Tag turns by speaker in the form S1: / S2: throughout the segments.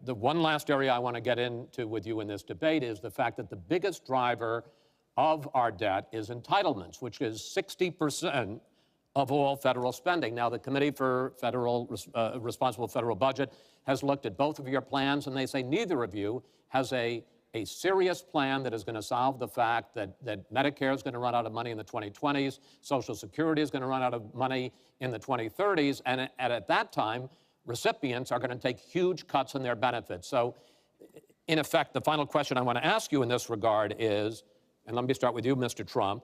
S1: The one last area I want to get into with you in this debate is the fact that the biggest driver of our debt is entitlements, which is 60% of all federal spending. Now, the Committee for Responsible Federal Budget has looked at both of your plans, and they say neither of you has a serious plan that is going to solve the fact that Medicare is going to run out of money in the 2020s, Social Security is going to run out of money in the 2030s, and at that time, recipients are going to take huge cuts in their benefits. So, in effect, the final question I want to ask you in this regard is, and let me start with you, Mr. Trump,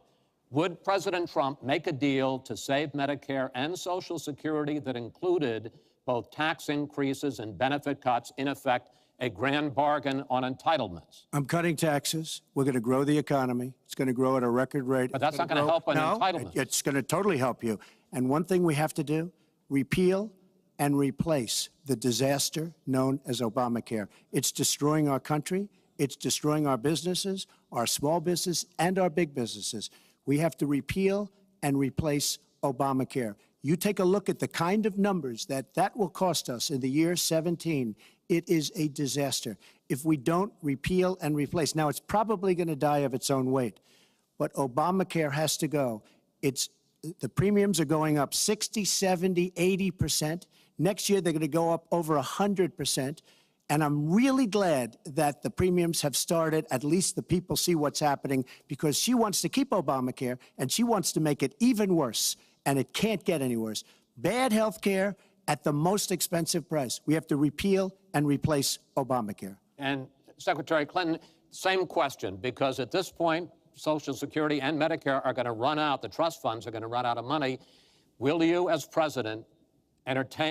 S1: would President Trump make a deal to save Medicare and Social Security that included both tax increases and benefit cuts, in effect, a grand bargain on entitlements?
S2: I'm cutting taxes. We're going to grow the economy. It's going to grow at a record rate.
S1: But that's not going to help on entitlements.
S2: It's going to totally help you. And one thing we have to do, repeal and replace the disaster known as Obamacare. It's destroying our country. It's destroying our businesses, our small business, and our big businesses. We have to repeal and replace Obamacare. You take a look at the kind of numbers that will cost us in the year 17. It is a disaster if we don't repeal and replace. Now, it's probably going to die of its own weight, but Obamacare has to go. The premiums are going up 60, 70, 80%. Next year, they're going to go up over 100%. And I'm really glad that the premiums have started. At least the people see what's happening, because she wants to keep Obamacare and she wants to make it even worse. And it can't get any worse. Bad health care at the most expensive price. We have to repeal and replace Obamacare.
S1: And Secretary Clinton, same question, because at this point, Social Security and Medicare are going to run out. The trust funds are going to run out of money. Will you, as president,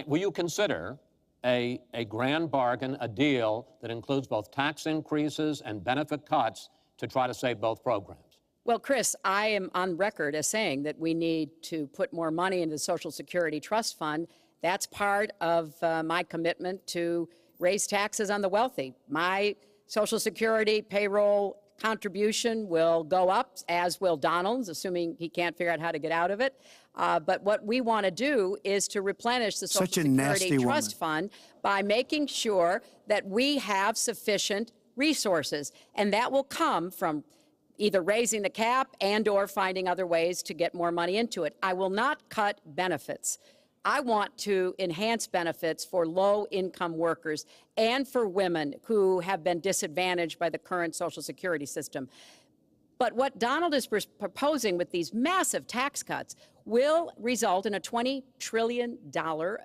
S1: will you consider a grand bargain, a deal that includes both tax increases and benefit cuts to try to save both programs?
S3: Well, Chris, I am on record as saying that we need to put more money into the Social Security Trust Fund. That's part of my commitment to raise taxes on the wealthy. My Social Security payroll contribution will go up, as will Donald's, assuming he can't figure out how to get out of it. But what we want to do is to replenish the Social Security Trust Fund by making sure that we have sufficient resources. And that will come from either raising the cap and or finding other ways to get more money into it. I will not cut benefits. I want to enhance benefits for low-income workers and for women who have been disadvantaged by the current Social Security system. But what Donald is proposing with these massive tax cuts will result in a $20 trillion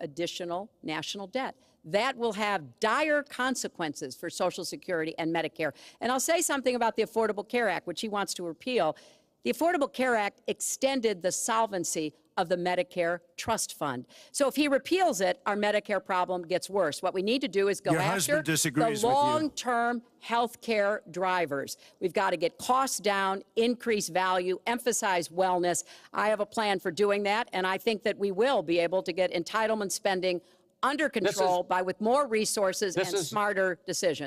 S3: additional national debt. That will have dire consequences for Social Security and Medicare. And I'll say something about the Affordable Care Act, which he wants to repeal. The Affordable Care Act extended the solvency of the Medicare Trust Fund. So if he repeals it, our Medicare problem gets worse. What we need to do is go after the long-term health care drivers. We've got to get costs down, increase value, emphasize wellness. I have a plan for doing that, and I think that we will be able to get entitlement spending under control with more resources and smarter decisions.